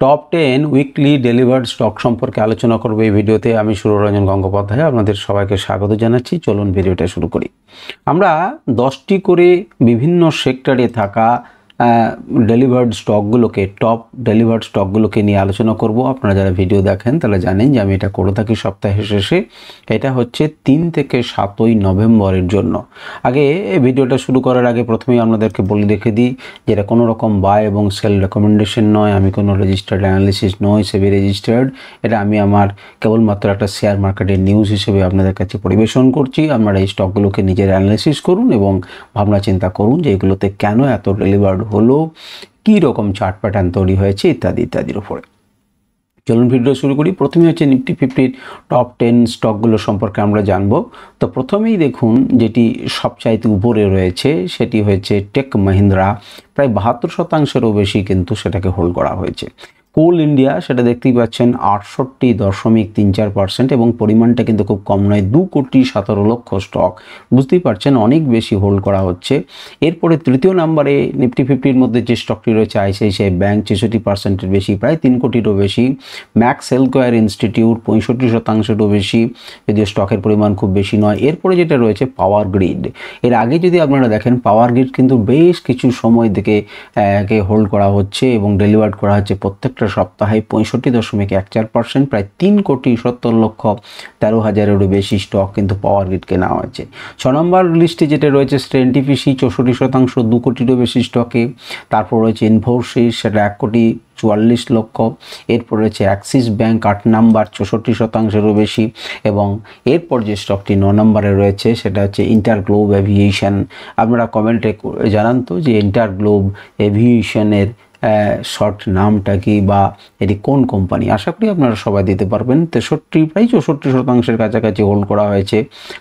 Top 10 weekly delivered stock সম্পর্কে আলোচনা করব এই ভিডিওতে। আমি সুররঞ্জন গঙ্গোপাধ্যায় আপনাদের সবাইকে স্বাগত জানাচ্ছি। চলুন ভিডিওটা শুরু করি। আমরা 10টি করে বিভিন্ন সেক্টরে থাকা ডেলিভার্ড স্টকগুলোকে টপ ডেলিভার্ড স্টকগুলোকে নিয়ে আলোচনা করব। আপনারা যারা ভিডিও দেখেন তারা জানেন যে আমি এটা করে থাকি সপ্তাহের শেষে। এটা হচ্ছে 3 থেকে 7ই নভেম্বরের জন্য। আগে এই ভিডিওটা শুরু করার আগে প্রথমেই আপনাদেরকে বলে রেখে দিই যে এটা কোনো রকম বাই এবং সেল রেকমেন্ডেশন নয়। আমি কোনো রেজিস্টার্ড অ্যানালিসিস নয়, সেবি রেজিস্টার্ড। এটা আমি আমার কেবলমাত্র একটা শেয়ার মার্কেটের নিউজ হিসেবে আপনাদের কাছে পরিবেশন করছি। আপনারা এই স্টকগুলোকে নিজের অ্যানালিসিস করুন এবং ভাবনা চিন্তা করুন যে এগুলোতে কেন এত ডেলিভার্ড হলো, কী রকম চার্ট প্যাটার্ন তৈরি হয়েছে ইত্যাদি ইত্যাদির উপরে। চলুন ভিডিও শুরু করি। প্রথমে হচ্ছে নিফটি 50 টপ 10 স্টকগুলো সম্পর্কে আমরা জানবো। তো প্রথমেই দেখুন যেটি সবচাইতে উপরে রয়েছে সেটি হয়েছে টেক মহিন্দ্রা। প্রায় 72%-এরও বেশি কিন্তু সেটাকে হোল্ড করা হয়েছে। কোল ইন্ডিয়া সেটা দেখতেই পাচ্ছেন 68.34% এবং পরিমাণটা কিন্তু খুব কম নয়, 2,17,00,000 স্টক। বুঝতেই পারছেন অনেক বেশি হোল্ড করা হচ্ছে। এরপরে তৃতীয় নম্বরে নিফটি 50-র মধ্যে যে স্টকটি রয়েছে আইসিআইসিআই ব্যাংক 66%-এর বেশি, প্রায় 3 কোটিরও বেশি। ম্যাক্স হেলথকেয়ার ইনস্টিটিউট 65%-এরও বেশি, যদিও স্টকের পরিমাণ খুব বেশি নয়। এরপরে যেটা রয়েছে পাওয়ার গ্রিড। এর আগে যদি আপনারা দেখেন পাওয়ার গ্রিড কিন্তু বেশ কিছু সময় থেকে হোল্ড করা হচ্ছে এবং ডেলিভার্ড করা হচ্ছে প্রত্যেকটা সপ্তাহে 65.14%, প্রায় 3,70,13,000-এরও বেশি স্টক কিন্তু পাওয়ার গ্রিড কেনা হয়েছে। 6 নম্বর লিস্টে যেটা রয়েছে এনটিপিসি 64%, 2 কোটিরও বেশি স্টকে। তারপর রয়েছে ইনফোসিস, সেটা 1,44,00,000। এরপর রয়েছে অ্যাক্সিস ব্যাংক 8 নাম্বার 64%-এরও বেশি। এবং এরপর যে স্টকটি 9 নম্বরে রয়েছে সেটা হচ্ছে ইন্টারগ্লোব এভিয়েশন। আপনারা কমেন্টে জানান তো যে ইন্টারগ্লোব এভিয়েশনের শর্ট নামটা কি বা এটি কোন কোম্পানি। আশা করি আপনারা সবাই দিতে পারবেন। প্রায় 64%-এর কাছাকাছি হোল্ড করা হয়েছে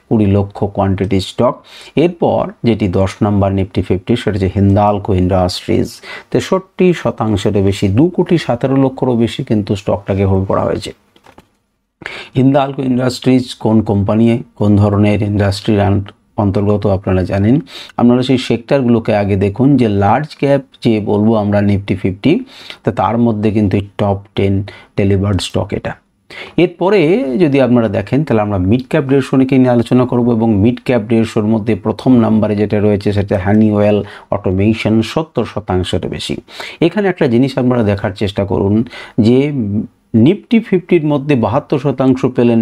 20 লক্ষ কোয়ান্টিটি স্টক। এরপর যেটি 10 নম্বর নিফটি 50 সেটা হচ্ছে হিন্দালকো ইন্ডাস্ট্রিজ, 63%-এরও বেশি, 2,17,00,000-রও বেশি কিন্তু স্টকটাকে হোল্ড করা হয়েছে। হিন্দালকো ইন্ডাস্ট্রিজ কোন কোম্পানি, কোন ধরনের ইন্ডাস্ট্রির অন্তর্গত আপনারা জানেন। আপনারা সেই সেক্টরগুলোকে আগে দেখুন যে লার্জ ক্যাপ যে বলবো আমরা নিফটি 50, তো তার মধ্যে কিন্তু টপ 10 ডেলিভার্ড স্টক এটা। এরপরে যদি আপনারা দেখেন তাহলে আমরা মিড ক্যাপ রেশোকে নিয়ে আলোচনা করব এবং মিড ক্যাপ রেশোর মধ্যে প্রথম নম্বরে যেটা রয়েছে সেটা হানিওয়েল অটোমেশন, 70%-এর বেশি। এখানে একটা জিনিস আপনারা দেখার চেষ্টা করুন যে নিফটি 50-র মধ্যে 72% পেলেন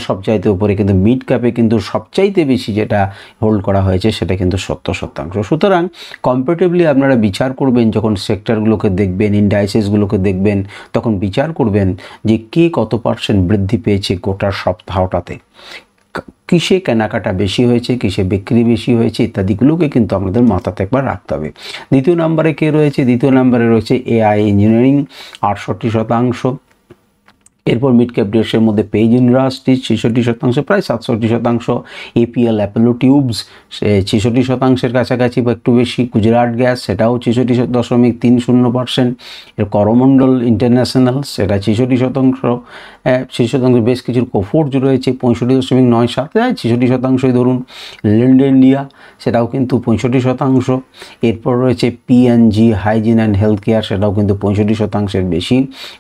সবচাইতে উপরে, কিন্তু মিড ক্যাপে কিন্তু সবচাইতে বেশি যেটা হোল্ড করা হয়েছে সেটা কিন্তু 70%। সুতরাং কম্পারেটিভলি আপনারা বিচার করবেন যখন সেক্টরগুলোকে দেখবেন, ইন্ডাইসেসগুলোকে দেখবেন, তখন বিচার করবেন যে কে কত পার্সেন্ট বৃদ্ধি পেয়েছে গোটা সপ্তাহটাতে, কিসে কেনাকাটা বেশি হয়েছে, কিসে বিক্রি বেশি হয়েছে ইত্যাদিগুলোকে কিন্তু আমাদের মাথাতে একবার রাখতে হবে। দ্বিতীয় নম্বরে কে রয়েছে? দ্বিতীয় নম্বরে রয়েছে এআই ইঞ্জিনিয়ারিং 68%। এরপর মিড ক্যাপ রেশোর মধ্যে পেজ ইন্ডাস্ট্রিজ 66%, প্রায় 67%। এপিএল অ্যাপোলো টিউবস 66%-এর কাছাকাছি বা একটু বেশি। গুজরাট গ্যাস সেটাও 66.30%। এর করমণ্ডল ইন্টারন্যাশনাল সেটা 66%। বেশ কিছু কোফোর্জ রয়েছে 65.97, 66%-ই ধরুন। লিন্ড ইন্ডিয়া সেটাও কিন্তু 65%। এরপর রয়েছে PNG hygiene and health care, সেটাও কিন্তু 65%-এর বেশি।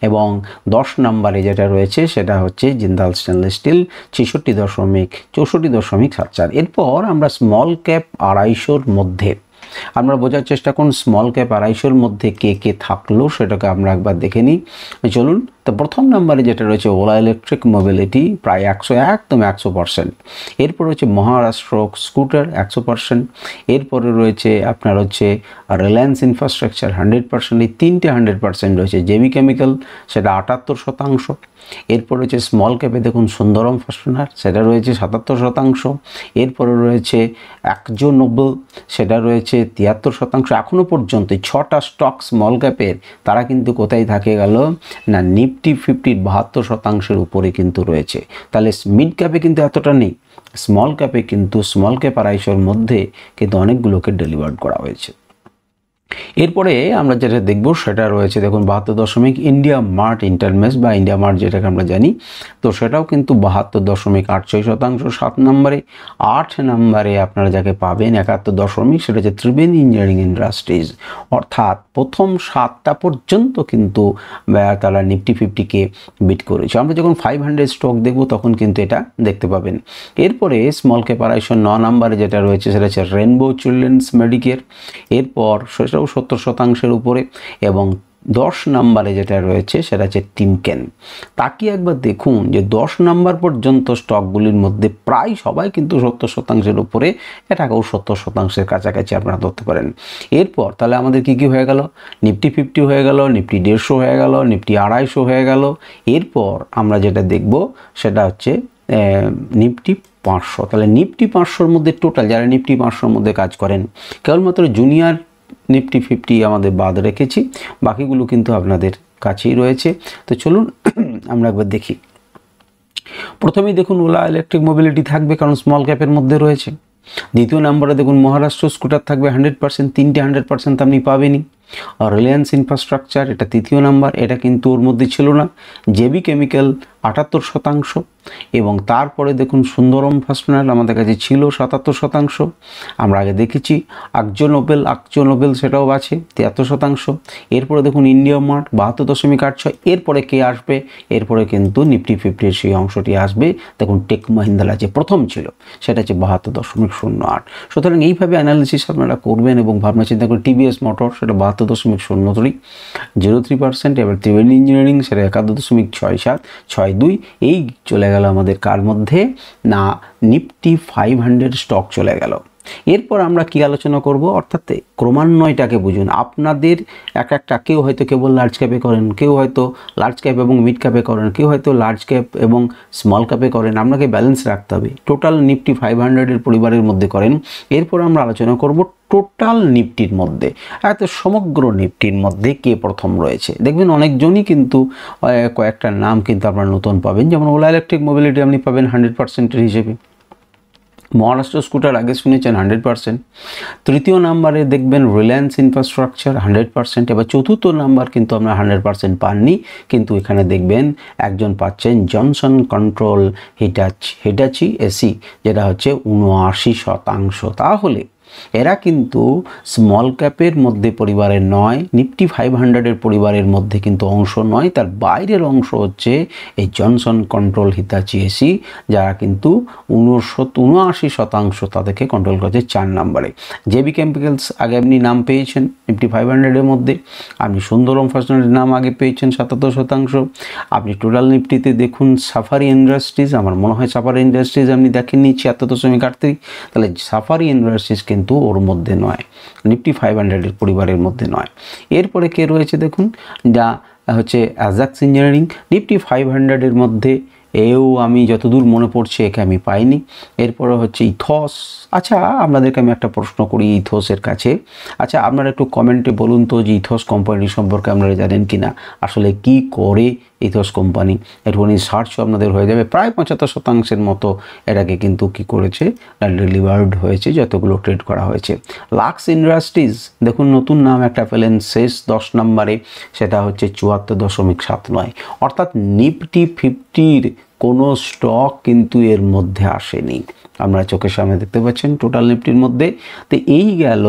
এবং 10 নম্বরে যেটা রয়েছে সেটা হচ্ছে জিন্দাল স্টেনলেস স্টিল 64.74। এরপর আমরা স্মল ক্যাপ 250-র মধ্যে আমরা বোঝার চেষ্টা করুন স্মল ক্যাপ 250-র মধ্যে কে কে থাকলো সেটাকে আমরা একবার দেখে নিই। চলুন। তো প্রথম নম্বরে যেটা রয়েছে ওলা ইলেকট্রিক মোবিলিটি, প্রায় 100%। এরপর রয়েছে মহারাষ্ট্র স্কুটার 100%। এরপরে রয়েছে আপনার হচ্ছে রিলায়েন্স ইনফ্রাস্ট্রাকচার 100%। এই তিনটে 100% রয়েছে। জেবি কেমিক্যাল সেটা 78%। এরপর রয়েছে স্মল ক্যাপে দেখুন সুন্দরম ফাস্টনার, সেটা রয়েছে 77%। এরপরে রয়েছে একজো নোবেল, সেটা রয়েছে 73%। এখনও পর্যন্ত 6টা স্টক স্মল ক্যাপের তারা কিন্তু কোথায় থাকে গেল না নিফটি 50-র 72%-এর উপরে কিন্তু রয়েছে। তাহলে মিড ক্যাপে কিন্তু এতটা নেই, স্মল ক্যাপে কিন্তু স্মল ক্যাপ 250-র মধ্যে কিন্তু অনেকগুলোকে ডেলিভার্ড করা হয়েছে। এরপরে আমরা যেটা দেখব সেটা রয়েছে দেখুন 72 ইন্ডিয়া মার্ট ইন্টারমেস বা ইন্ডিয়া মার্ট যেটাকে আমরা জানি, তো সেটাও কিন্তু 72.86%। 7 নম্বরে। 8 নম্বরে আপনারা যাকে পাবেন 71 সেটা হচ্ছে ত্রিবেণী ইঞ্জিনিয়ারিং ইন্ডাস্ট্রিজ, অর্থাৎ প্রথম 7টা পর্যন্ত কিন্তু তারা নিফটি 50কে বিট করেছে। আমরা যখন 500 স্টক দেখব তখন কিন্তু এটা দেখতে পাবেন। এরপরে স্মল ক্যাপারেশন 9 নম্বরে যেটা রয়েছে সেটা হচ্ছে রেনবো চিলড্রেন্স মেডিকেয়ার, এরপর সেটাও 70% উপরে, এবং 10 নম্বরে যেটা রয়েছে সেটা হচ্ছে টিমকেন। তাকিয়ে একবার দেখুন যে 10 নম্বর পর্যন্ত স্টকগুলির মধ্যে প্রায় সবাই কিন্তু 70% উপরে, এটাকেও 70% কাছাকাছি আপনারা ধরতে পারেন। এরপর তাহলে আমাদের কি হয়ে গেল, নিফটি 50 হয়ে গেল, নিফটি 150 হয়ে গেল, নিফটি 250 হয়ে গেল। এরপর আমরা যেটা দেখব সেটা হচ্ছে নিফটি 500। তাহলে নিফটি 500-র মধ্যে টোটাল যারা নিফটি 500-র মধ্যে কাজ করেন, কেবলমাত্র জুনিয়র নিফটি 50 আমাদের বাদ রেখেছি, বাকিগুলো কিন্তু আপনাদের কাছেই রয়েছে। তো চলুন আমরা একবার দেখি। প্রথমেই দেখুন ওলা ইলেকট্রিক মোবিলিটি থাকবে, কারণ স্মল ক্যাপের মধ্যে রয়েছে। দ্বিতীয় নম্বরে দেখুন মহারাষ্ট্র স্কুটার থাকবে 100%, 3টে 100% আপনি পাবেনই। আর রিলায়েন্স ইনফ্রাস্ট্রাকচার এটা তৃতীয় নাম্বার, এটা কিন্তু ওর মধ্যে ছিল না। জেবি কেমিক্যাল 78%, এবং তারপরে দেখুন সুন্দরম ফাস্টনার আমাদের কাছে ছিল 77%। আমরা আগে দেখেছি আকজো নোবেল সেটাও আছে 73%। এরপরে দেখুন ইন্ডিয়া মার্ট 72.86। এরপরে কে আসবে, এরপরে কিন্তু নিফটি 50-এর সেই অংশটি আসবে। দেখুন টেক মহিন্দ্রা যে প্রথম ছিল সেটা হচ্ছে 72.08। সুতরাং এইভাবে অ্যানালিসিস আপনারা করবেন এবং ভাবনা চিন্তা করে টিভিএস মোটর সেটা 72.03%। এবার ত্রিবেণী ইঞ্জিনিয়ারিং সেটা 71.62। এই চলে গেল আমাদের কার মধ্যে না, নিফটি 500 স্টক চলে গেল। এরপর আমরা কি আলোচনা করব, অর্থাৎ ক্রমান্বয়টাকে বুঝুন। আপনাদের একটা কেউ হয়তো কেবল লার্জ ক্যাপে করেন, কেউ হয়তো লার্জ ক্যাপ এবং মিড ক্যাপে করেন, কেউ হয়তো লার্জ ক্যাপ এবং স্মল ক্যাপে করেন। আপনাকে ব্যালেন্স রাখতে হবে, টোটাল নিফটি 500-এর পরিবারের মধ্যে করেন। এরপর আমরা আলোচনা করব টোটাল নিফটির মধ্যে, সমগ্র নিফটির মধ্যে কে প্রথম রয়েছে। দেখবেন অনেকজনই কিন্তু কয়েকটা নাম কিন্তু আপনারা নতুন পাবেন, যেমন ওলা ইলেকট্রিক মোবিলিটি আপনি পাবেন 100%-এর হিসেবে। মহারাষ্ট্র স্কুটার আগে শুনেছেন 100%। তৃতীয় নাম্বারে দেখবেন রিলায়েন্স ইনফ্রাস্ট্রাকচার 100%। এবার চতুর্থ নাম্বার কিন্তু আমরা 100% পাননি, কিন্তু এখানে দেখবেন একজন পাচ্ছেন জনসন কন্ট্রোল হিটাচি এসি, যেটা হচ্ছে 79%। তাহলে এরা কিন্তু স্মল ক্যাপের মধ্যে পরিবারের নয়, নিফটি 500-এর পরিবারের মধ্যে কিন্তু অংশ নয়, তার বাইরের অংশ হচ্ছে এই জনসন কন্ট্রোল হিতাচি এসি, যারা কিন্তু 79% তাদেরকে কন্ট্রোল করছে 4 নম্বরে। জেবি কেমিক্যালস আগে আপনি নাম পেয়েছেন নিফটি 500-এর মধ্যে, আপনি সুন্দরম ফাস্টনারের নাম আগে পেয়েছেন 77%। আপনি টোটাল নিফটিতে দেখুন সাফারি ইন্ডাস্ট্রিজ, আমার মনে হয় সাফারি ইন্ডাস্ট্রিজ আপনি দেখেননি 76.38, তাহলে সাফারি ইন্ডাস্ট্রিজ কিন্তু ওর মধ্যে নয়, নিফটি 500-এর পরিবারের মধ্যে নয়। এরপরে কে রয়েছে দেখুন, যা হচ্ছে অ্যাজাক্স ইঞ্জিনিয়ারিং নিফটি 500-এর মধ্যে, এও আমি যতদূর মনে পড়ছে একে আমি পাইনি। এরপরে হচ্ছে ইথস। আচ্ছা আপনাদেরকে আমি একটা প্রশ্ন করি ইথসের কাছে, আচ্ছা আপনারা একটু কমেন্টে বলুন তো যে ইথস কোম্পানি সম্পর্কে আপনারা জানেন কি না, আসলে কি করে ইথস কোম্পানি, একটুখানি সার্চও আপনাদের হয়ে যাবে। প্রায় 75%-এর মতো এটাকে কিন্তু কি করেছে না ডেলিভার্ড হয়েছে, যতগুলো ট্রেড করা হয়েছে। লাক্স ইন্ডাস্ট্রিজ দেখুন নতুন নাম একটা পেলেন শেষ 10 নম্বরে, সেটা হচ্ছে 74.79। অর্থাৎ নিফটি 50-র কোনো স্টক কিন্তু এর মধ্যে আসেনি, আপনারা চোখের সামনে দেখতে পাচ্ছেন টোটাল নিফটির মধ্যে। তো এই গেল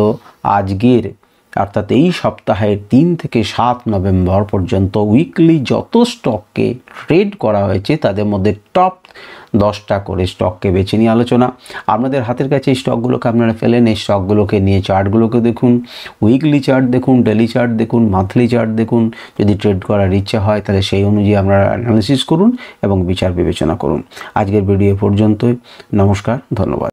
আজকের, অর্থাৎ এই সপ্তাহের 3 থেকে 7 নভেম্বর পর্যন্ত উইকলি যত স্টককে ট্রেড করা হয়েছে তাদের মধ্যে টপ 10টা করে স্টককে বেছে নিয়ে আলোচনা। আপনাদের হাতের কাছে এই স্টকগুলোকে আপনারা ফেলেন, এই স্টকগুলোকে নিয়ে চার্টগুলোকে দেখুন, উইকলি চার্ট দেখুন, ডেলি চার্ট দেখুন, মান্থলি চার্ট দেখুন। যদি ট্রেড করার ইচ্ছা হয় তাহলে সেই অনুযায়ী আপনারা অ্যানালিসিস করুন এবং বিচার বিবেচনা করুন। আজকের ভিডিও পর্যন্তই, নমস্কার, ধন্যবাদ।